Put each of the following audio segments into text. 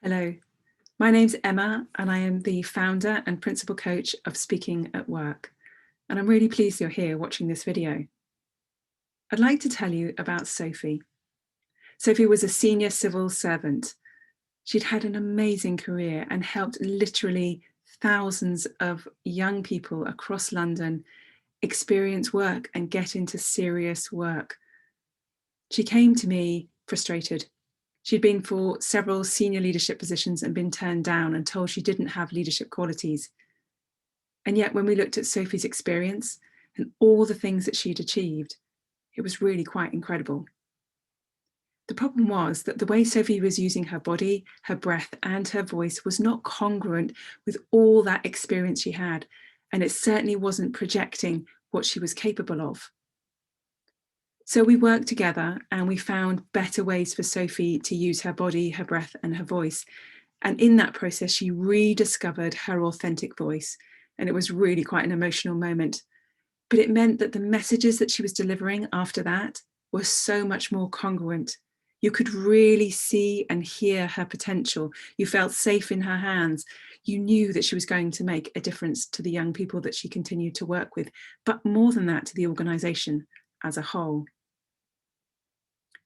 Hello, my name's Emma and I am the founder and principal coach of Speaking at Work. And I'm really pleased you're here watching this video. I'd like to tell you about Sophie. Sophie was a senior civil servant. She'd had an amazing career and helped literally thousands of young people across London experience work and get into serious work. She came to me frustrated. She'd been for several senior leadership positions and been turned down and told she didn't have leadership qualities. And yet when we looked at Sophie's experience and all the things that she'd achieved, it was really quite incredible. The problem was that the way Sophie was using her body, her breath, and her voice was not congruent with all that experience she had, and it certainly wasn't projecting what she was capable of. So we worked together and we found better ways for Sophie to use her body, her breath, and her voice. And in that process, she rediscovered her authentic voice. And it was really quite an emotional moment. But it meant that the messages that she was delivering after that were so much more congruent. You could really see and hear her potential. You felt safe in her hands. You knew that she was going to make a difference to the young people that she continued to work with, but more than that, to the organisation as a whole.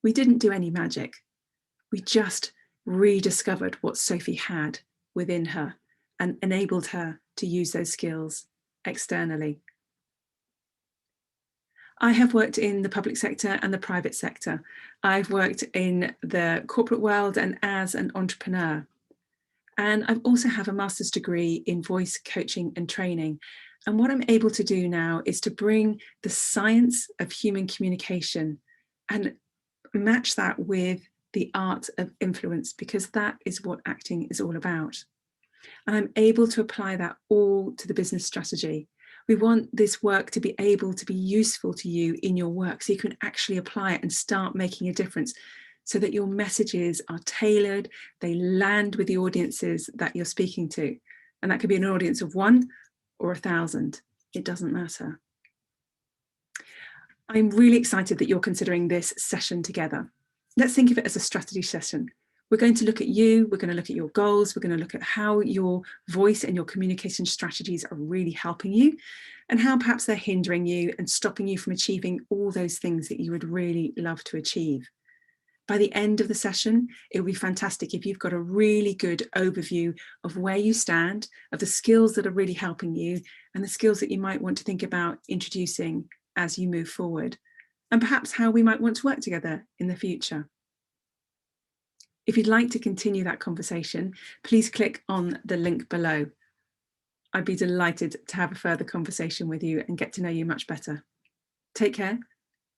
We didn't do any magic. We just rediscovered what Sophie had within her and enabled her to use those skills externally. I have worked in the public sector and the private sector. I've worked in the corporate world and as an entrepreneur. And I also have a master's degree in voice coaching and training. And what I'm able to do now is to bring the science of human communication and match that with the art of influence, because that is what acting is all about. And I'm able to apply that all to the business strategy. We want this work to be able to be useful to you in your work so you can actually apply it and start making a difference so that your messages are tailored, they land with the audiences that you're speaking to. And that could be an audience of 1 or 1,000, it doesn't matter. I'm really excited that you're considering this session together. Let's think of it as a strategy session. We're going to look at you, we're going to look at your goals, we're going to look at how your voice and your communication strategies are really helping you and how perhaps they're hindering you and stopping you from achieving all those things that you would really love to achieve. By the end of the session, it will be fantastic if you've got a really good overview of where you stand, of the skills that are really helping you and the skills that you might want to think about introducing as you move forward, and perhaps how we might want to work together in the future. If you'd like to continue that conversation, please click on the link below. I'd be delighted to have a further conversation with you and get to know you much better. Take care,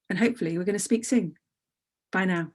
and hopefully we're going to speak soon. Bye now.